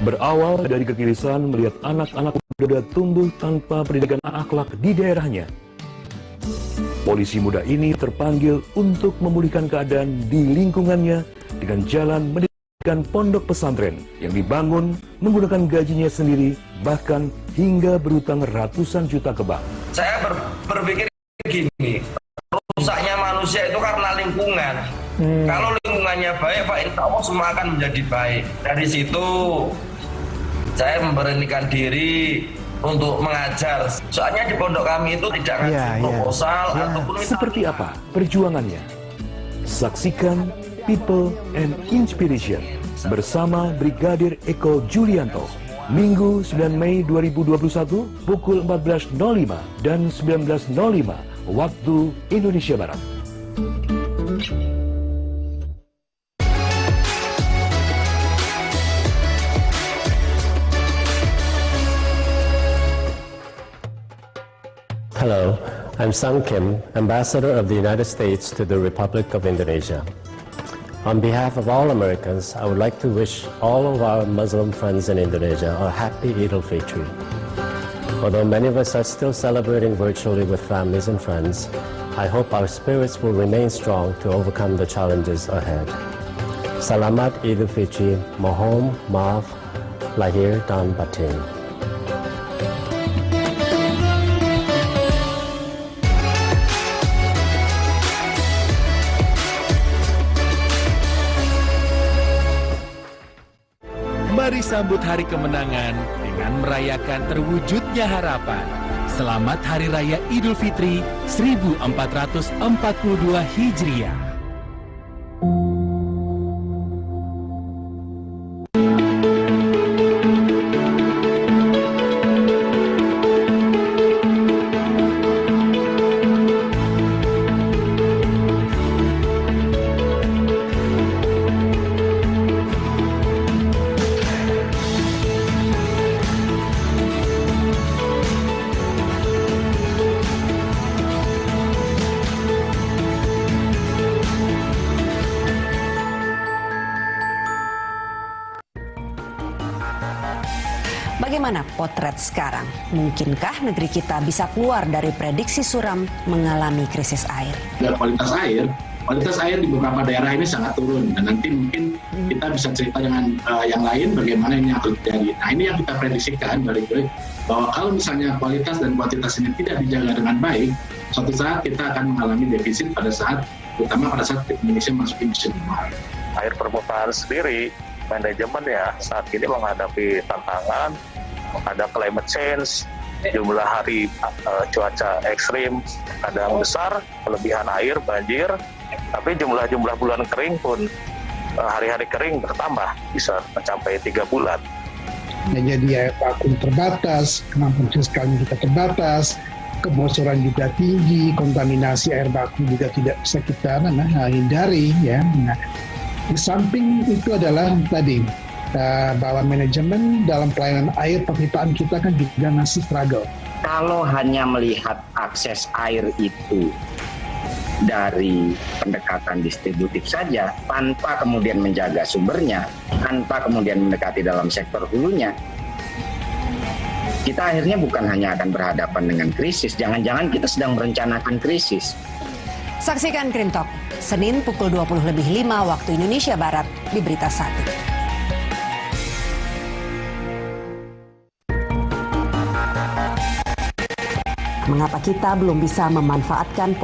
Berawal dari kegelisahan melihat anak-anak muda tumbuh tanpa pendidikan akhlak di daerahnya, polisi muda ini terpanggil untuk memulihkan keadaan di lingkungannya dengan jalan mendirikan pondok pesantren yang dibangun menggunakan gajinya sendiri, bahkan hingga berutang ratusan juta ke bank. Saya berpikir gini, rusaknya manusia itu karena lingkungan. Kalau lingkungannya baik, Pak, insya Allah semua akan menjadi baik. Dari situ saya memberanikan diri untuk mengajar. Soalnya di pondok kami itu tidak ngasih proposal ataupun seperti apa perjuangannya? Saksikan People and Inspiration bersama Brigadir Eko Julianto. Minggu 9 Mei 2021 pukul 14.05 dan 19.05 waktu Indonesia Barat. Hello, I'm Sung Kim, Ambassador of the United States to the Republic of Indonesia. On behalf of all Americans, I would like to wish all of our Muslim friends in Indonesia a happy Eid al-Fitr. Although many of us are still celebrating virtually with families and friends, I hope our spirits will remain strong to overcome the challenges ahead. Selamat Eid al-Fitr, mohon maaf lahir dan batin. Mari sambut hari kemenangan dengan merayakan terwujudnya harapan. Selamat Hari Raya Idul Fitri 1442 Hijriah. Bagaimana potret sekarang? Mungkinkah negeri kita bisa keluar dari prediksi suram mengalami krisis air? Kualitas air di beberapa daerah ini sangat turun, dan nanti mungkin kita bisa cerita dengan yang lain bagaimana ini akan terjadi. Nah, ini yang kita prediksikan bahwa kalau misalnya kualitas dan kuantitas ini tidak dijaga dengan baik, suatu saat kita akan mengalami defisit terutama pada saat Indonesia masuk musim kemarau. Air permukaan sendiri, manajemennya saat ini menghadapi tantangan, ada climate change, jumlah hari cuaca ekstrim kadang besar, kelebihan air, banjir, tapi jumlah bulan kering pun hari-hari kering bertambah, bisa mencapai 3 bulan. Nah, jadi air baku terbatas, kemampuan fiskalnya kita terbatas, kebocoran juga tinggi, kontaminasi air baku juga tidak bisa kita hindari, ya. Nah, di samping itu adalah tadi bahwa manajemen dalam pelayanan air perpipaan kita kan juga masih struggle. Kalau hanya melihat akses air itu dari pendekatan distributif saja, tanpa kemudian menjaga sumbernya, tanpa kemudian mendekati dalam sektor hulunya, kita akhirnya bukan hanya akan berhadapan dengan krisis, jangan-jangan kita sedang merencanakan krisis. Saksikan Krim Talk, Senin pukul 20.05 waktu Indonesia Barat di Berita 1. Mengapa kita belum bisa memanfaatkan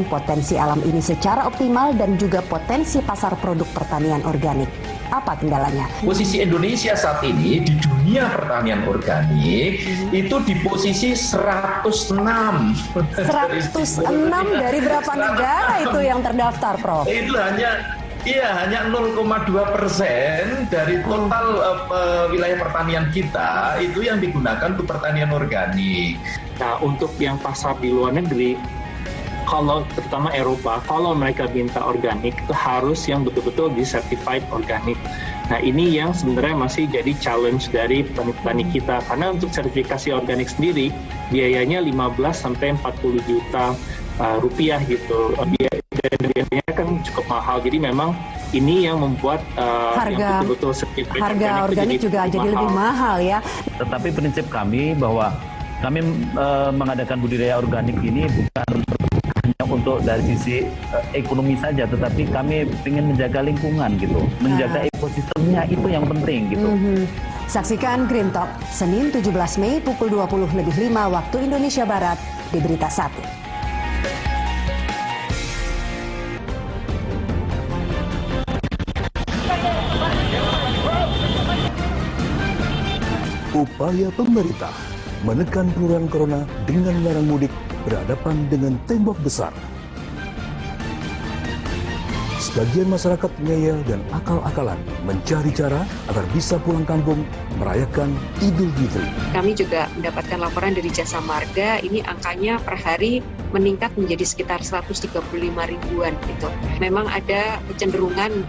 potensi alam ini secara optimal dan juga potensi pasar produk pertanian organik? Apa kendalanya? Posisi Indonesia saat ini di dunia pertanian organik itu di posisi 106. 106 dari berapa negara itu yang terdaftar, Prof? Itu hanya 0,2% dari total wilayah pertanian kita itu yang digunakan untuk pertanian organik. Nah, untuk yang pasar di luar negeri, kalau terutama Eropa, kalau mereka minta organik itu harus yang betul-betul di-certified organik. Nah, ini yang sebenarnya masih jadi challenge dari petani-petani kita, karena untuk sertifikasi organik sendiri biayanya 15 sampai 40 juta rupiah gitu. cukup mahal. Jadi memang ini yang membuat yang betul-betul certified harga organik juga jadi lebih mahal ya. Tetapi prinsip kami bahwa kami mengadakan budidaya organik ini bukan hanya untuk dari sisi ekonomi saja, tetapi kami ingin menjaga lingkungan gitu, menjaga ekosistemnya, itu yang penting gitu. Saksikan Green Talk Senin 17 Mei pukul 20:05 waktu Indonesia Barat di Berita 1. Upaya pemerintah menekan penularan corona dengan melarang mudik berhadapan dengan tembok besar. Sebagian masyarakat ngeyel dan akal-akalan mencari cara agar bisa pulang kampung merayakan Idul Fitri. Kami juga mendapatkan laporan dari Jasa Marga, ini angkanya per hari meningkat menjadi sekitar 135 ribuan gitu. Memang ada kecenderungan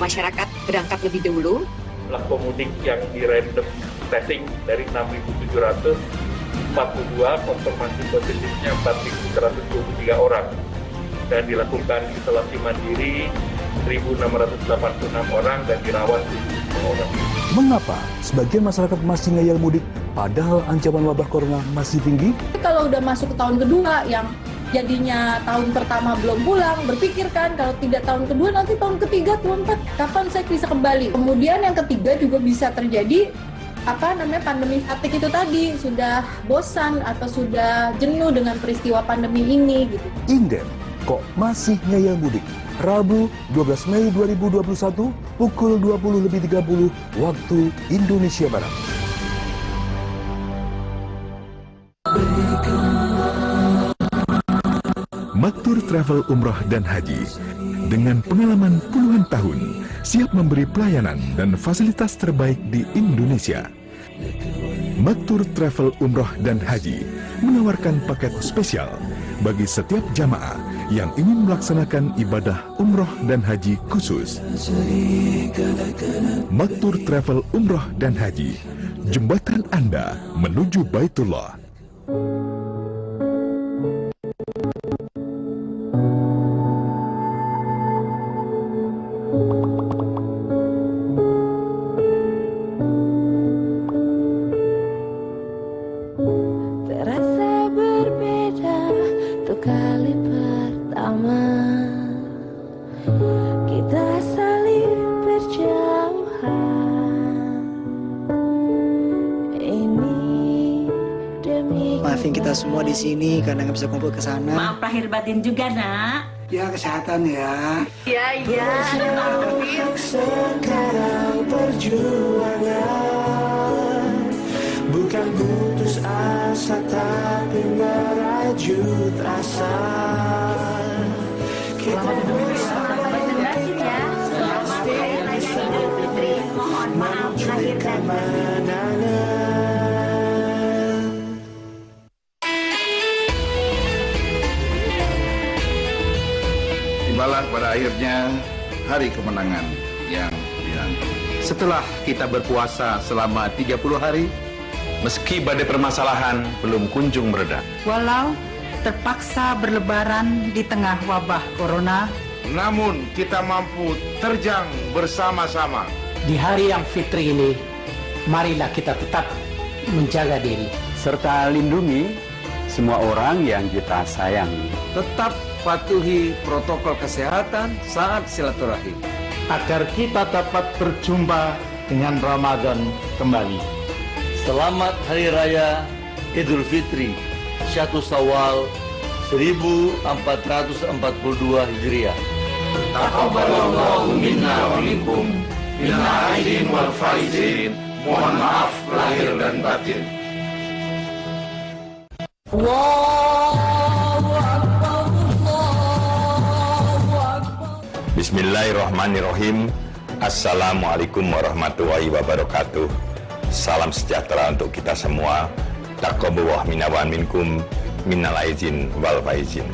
masyarakat berangkat lebih dahulu. Jumlah pemudik yang di random testing dari 6.742, konfirmasi positifnya 4.123 orang, dan dilakukan isolasi mandiri 1.686 orang dan dirawat 75 orang. Mengapa sebagian masyarakat masih ngeyel mudik padahal ancaman wabah corona masih tinggi? Kalau udah masuk ke tahun kedua yang jadinya tahun pertama belum pulang, berpikir kan kalau tidak tahun kedua nanti tahun ketiga, keempat, kapan saya bisa kembali. Kemudian yang ketiga juga bisa terjadi pandemi fatigue itu tadi, sudah bosan atau sudah jenuh dengan peristiwa pandemi ini gitu. Inden kok masih ngeyel mudik? Rabu 12 Mei 2021 pukul 20.30 waktu Indonesia Barat. Maktur Travel Umroh dan Haji dengan pengalaman puluhan tahun siap memberi pelayanan dan fasilitas terbaik di Indonesia. Maktur Travel Umroh dan Haji menawarkan paket spesial bagi setiap jamaah yang ingin melaksanakan ibadah umroh dan haji khusus. Maktur Travel Umroh dan Haji, jembatan Anda menuju Baitullah. Terasa berbeda untuk kali pertama kita saling berjauhan. Ini demi maafin kita semua di sini karena nggak bisa kumpul ke sana. Maaf lahir batin juga, Nak. Ya, kesehatan ya. Iya, iya. Sekarang perjuangan bukan putus asa tapi merajut rasa. Selamat Idul Fitri ya. Selamat Hari Raya Idul Fitri. Mohon maaf lahir dan batin. Tibalah pada akhirnya hari kemenangan yang dinanti. Setelah kita berpuasa selama 30 hari, meski badai permasalahan belum kunjung mereda. Walau terpaksa berlebaran di tengah wabah corona, namun kita mampu terjang bersama-sama. Di hari yang fitri ini, marilah kita tetap menjaga diri. Serta lindungi semua orang yang kita sayangi. Tetap patuhi protokol kesehatan saat silaturahim. Agar kita dapat berjumpa dengan Ramadan kembali. Selamat Hari Raya Idul Fitri 1 Syawal 1442 Hijriah. Taqabbalallahu minna wa minkum minal aidin wal faizin. Mohon maaf lahir dan batin. Bismillahirrahmanirrahim. Assalamualaikum warahmatullahi wabarakatuh. Salam sejahtera untuk kita semua. Taqabbalallahu minna wa minkum minal aidin wal faizin.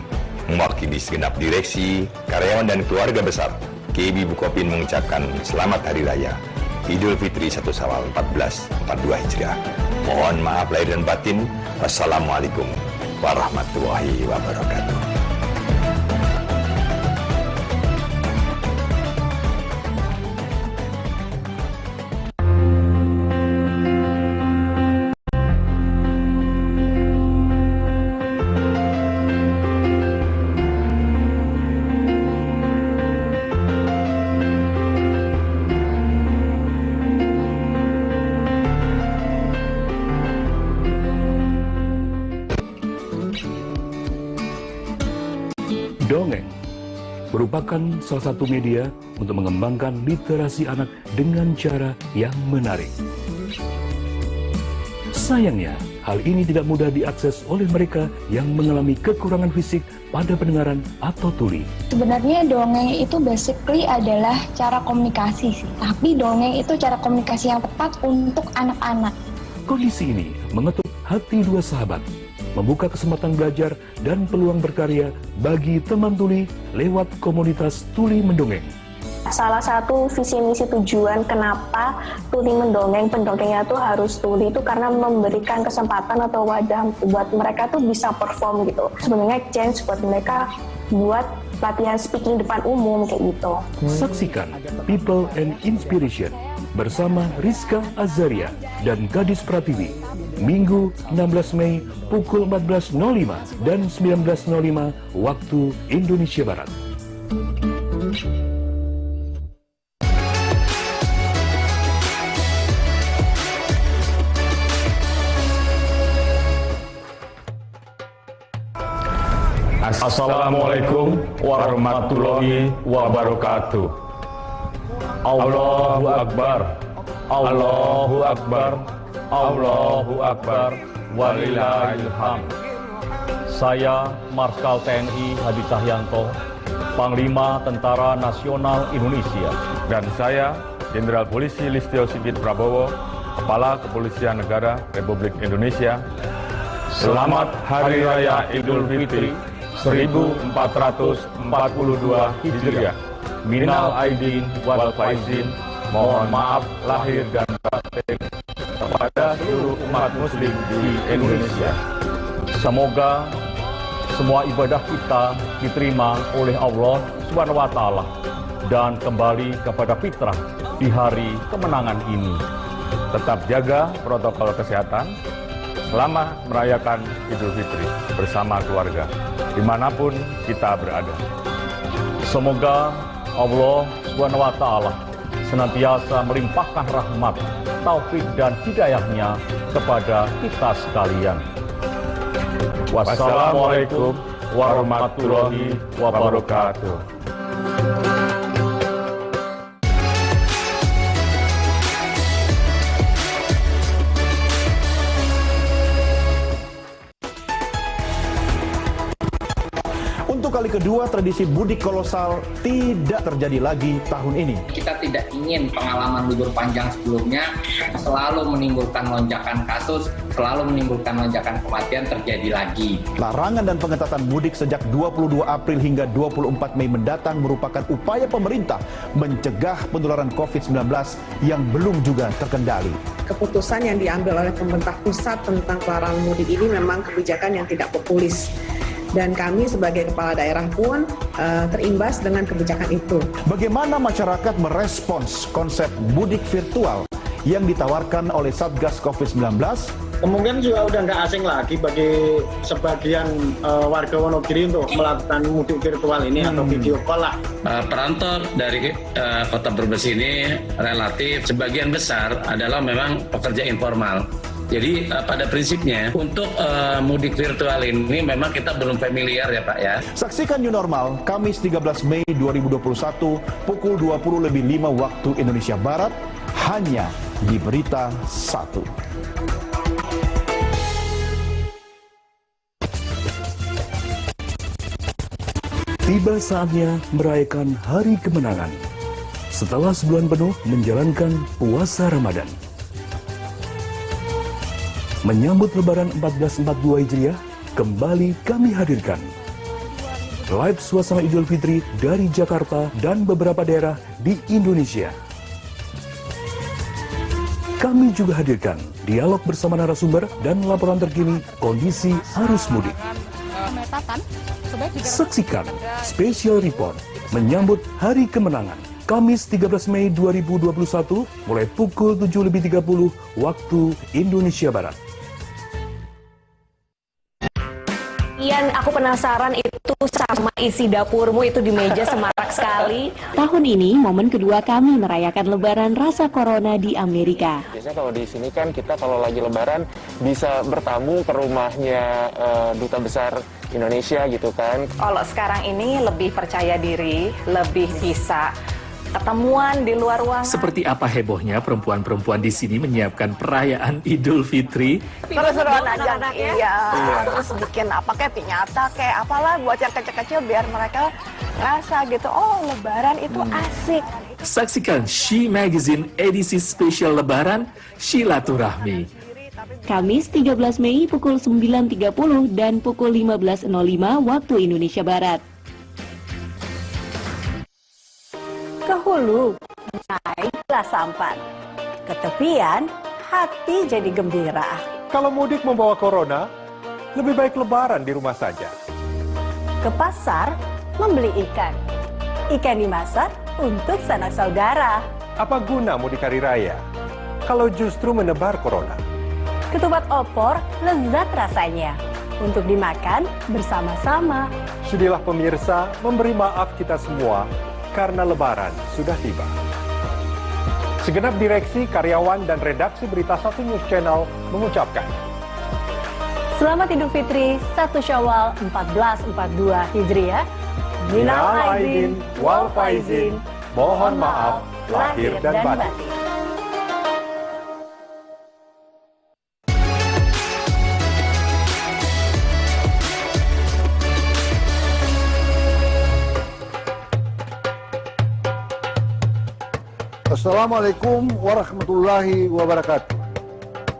Mewakili segenap direksi, karyawan dan keluarga besar, KB Bukopin mengucapkan selamat Hari Raya Idul Fitri 1 Syawal 1442 Hijriah. Mohon maaf lahir dan batin. Wassalamualaikum warahmatullahi wabarakatuh. Dongeng merupakan salah satu media untuk mengembangkan literasi anak dengan cara yang menarik. Sayangnya, hal ini tidak mudah diakses oleh mereka yang mengalami kekurangan fisik pada pendengaran atau tuli. Sebenarnya dongeng itu basically adalah cara komunikasi sih. Tapi dongeng itu cara komunikasi yang tepat untuk anak-anak. Kondisi ini mengetuk hati dua sahabat, membuka kesempatan belajar dan peluang berkarya bagi teman tuli lewat komunitas Tuli Mendongeng. Salah satu visi misi tujuan kenapa Tuli Mendongeng, pendongengnya tuh harus tuli itu karena memberikan kesempatan atau wadah buat mereka tuh bisa perform gitu. Sebenarnya chance buat mereka buat latihan speaking depan umum kayak gitu. Saksikan People and Inspiration bersama Rizka Azaria dan Gadis Pratiwi, Minggu 16 Mei pukul 14.05 dan 19.05 waktu Indonesia Barat. Assalamualaikum warahmatullahi wabarakatuh. Allahu Akbar, Allahu Akbar, Allahu Akbar, walillahil hamd. Saya Marskal TNI Hadi Cahyanto, Panglima Tentara Nasional Indonesia. Dan saya Jenderal Polisi Listio Sigit Prabowo, Kepala Kepolisian Negara Republik Indonesia. Selamat Hari Raya Idul Fitri 1442 Hijriah. Minal aidin wal faizin. Mohon maaf lahir dan batin kepada seluruh umat muslim di Indonesia. Semoga semua ibadah kita diterima oleh Allah SWT dan kembali kepada fitrah di hari kemenangan ini. Tetap jaga protokol kesehatan selama merayakan Idul Fitri bersama keluarga, dimanapun kita berada. Semoga Allah SWT senantiasa melimpahkan rahmat, taufik dan hidayahnya kepada kita sekalian. Wassalamualaikum warahmatullahi wabarakatuh. Untuk kali kedua, tradisi mudik kolosal tidak terjadi lagi tahun ini. Kita tidak ingin pengalaman libur panjang sebelumnya selalu menimbulkan lonjakan kasus, selalu menimbulkan lonjakan kematian terjadi lagi. Larangan dan pengetatan mudik sejak 22 April hingga 24 Mei mendatang merupakan upaya pemerintah mencegah penularan COVID-19 yang belum juga terkendali. Keputusan yang diambil oleh pemerintah pusat tentang pelarangan mudik ini memang kebijakan yang tidak populis. Dan kami sebagai kepala daerah pun terimbas dengan kebijakan itu. Bagaimana masyarakat merespons konsep mudik virtual yang ditawarkan oleh Satgas COVID-19? Kemungkinan juga udah nggak asing lagi bagi sebagian warga Wonogiri untuk melakukan mudik virtual ini atau video call lah. Perantau dari Kota Brebes ini relatif sebagian besar adalah memang pekerja informal. Jadi pada prinsipnya untuk mudik virtual ini memang kita belum familiar ya Pak ya. Saksikan New Normal Kamis 13 Mei 2021 pukul 20.05 waktu Indonesia Barat hanya di Berita 1. Tiba saatnya merayakan Hari Kemenangan setelah sebulan penuh menjalankan puasa Ramadan. Menyambut Lebaran 1442 Hijriah, kembali kami hadirkan live suasana Idul Fitri dari Jakarta dan beberapa daerah di Indonesia. Kami juga hadirkan dialog bersama narasumber dan laporan terkini kondisi arus mudik. Saksikan Special Report menyambut Hari Kemenangan Kamis 13 Mei 2021 mulai pukul 7.30 waktu Indonesia Barat. Yang aku penasaran itu itu sama isi dapurmu itu di meja semarak sekali. Tahun ini momen kedua kami merayakan Lebaran rasa Corona di Amerika. Biasanya kalau di sini kan kita kalau lagi Lebaran bisa bertamu ke rumahnya Duta Besar Indonesia gitu kan. Kalau sekarang ini lebih percaya diri, lebih bisa ketemuan di luar ruangan. Seperti apa hebohnya perempuan-perempuan di sini menyiapkan perayaan Idul Fitri? Seru-seruan aja, iya. Terus bikin apa kayak piñata kayak apalah buat yang kecil-kecil biar mereka rasa gitu, oh Lebaran itu asik. Saksikan She Magazine edisi spesial Lebaran Silaturahmi. Kamis 13 Mei pukul 9.30 dan pukul 15.05 waktu Indonesia Barat. Ke hulu, naiklah sampan. Ke tepian, hati jadi gembira. Kalau mudik membawa corona, lebih baik lebaran di rumah saja. Ke pasar, membeli ikan. Ikan dimasak untuk sanak saudara. Apa guna mudik hari raya kalau justru menebar corona? Ketupat opor, lezat rasanya. Untuk dimakan bersama-sama. Sudilah pemirsa memberi maaf kita semua karena Lebaran sudah tiba. Segenap direksi, karyawan, dan redaksi Berita 1 News Channel mengucapkan Selamat Idul Fitri 1 Syawal 1442 Hijriah. Minal aidin wal faizin. Mohon maaf lahir dan batin. Assalamualaikum warahmatullahi wabarakatuh.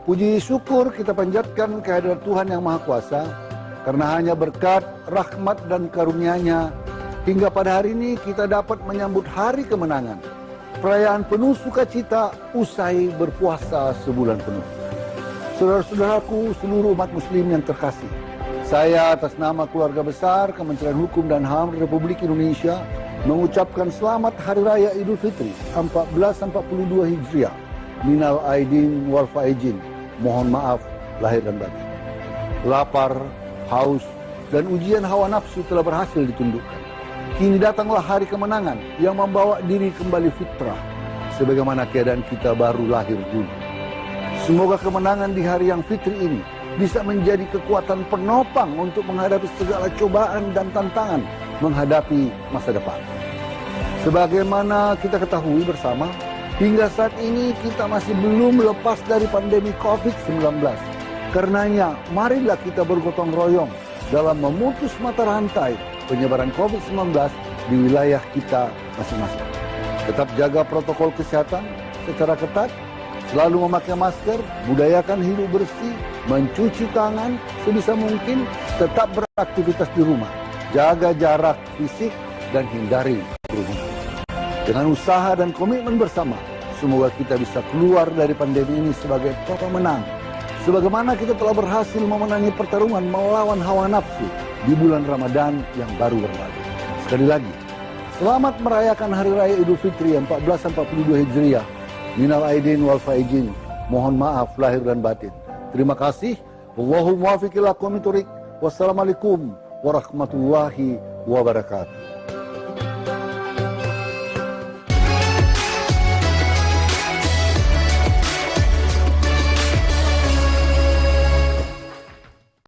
Puji syukur kita panjatkan kehadirat Tuhan Yang Maha Kuasa, karena hanya berkat, rahmat dan karunia-Nya hingga pada hari ini kita dapat menyambut hari kemenangan, perayaan penuh sukacita usai berpuasa sebulan penuh. Saudara-saudaraku seluruh umat muslim yang terkasih, saya atas nama keluarga besar Kementerian Hukum dan HAM Republik Indonesia mengucapkan selamat Hari Raya Idul Fitri 1442 Hijriah. Minal aidin wal faizin. Mohon maaf lahir dan batin. Lapar, haus, dan ujian hawa nafsu telah berhasil ditundukkan. Kini datanglah hari kemenangan yang membawa diri kembali fitrah, sebagaimana keadaan kita baru lahir dulu. Semoga kemenangan di hari yang fitri ini bisa menjadi kekuatan penopang untuk menghadapi segala cobaan dan tantangan menghadapi masa depan. Sebagaimana kita ketahui bersama, hingga saat ini kita masih belum lepas dari pandemi COVID-19. Karenanya, marilah kita bergotong royong dalam memutus mata rantai penyebaran COVID-19 di wilayah kita masing-masing. Tetap jaga protokol kesehatan secara ketat, selalu memakai masker, budayakan hidup bersih, mencuci tangan sebisa mungkin, tetap beraktivitas di rumah. Jaga jarak fisik dan hindari kerumunan. Dengan usaha dan komitmen bersama, semoga kita bisa keluar dari pandemi ini sebagai pemenang. Sebagaimana kita telah berhasil memenangi pertarungan melawan hawa nafsu di bulan Ramadan yang baru berlalu. Sekali lagi, selamat merayakan Hari Raya Idul Fitri 1442 Hijriah. Minal aidin wal faizin. Mohon maaf lahir dan batin. Terima kasih. Wallahul muwaffiq ila aqwamit thoriq. Wassalamualaikum warahmatullahi wabarakatuh.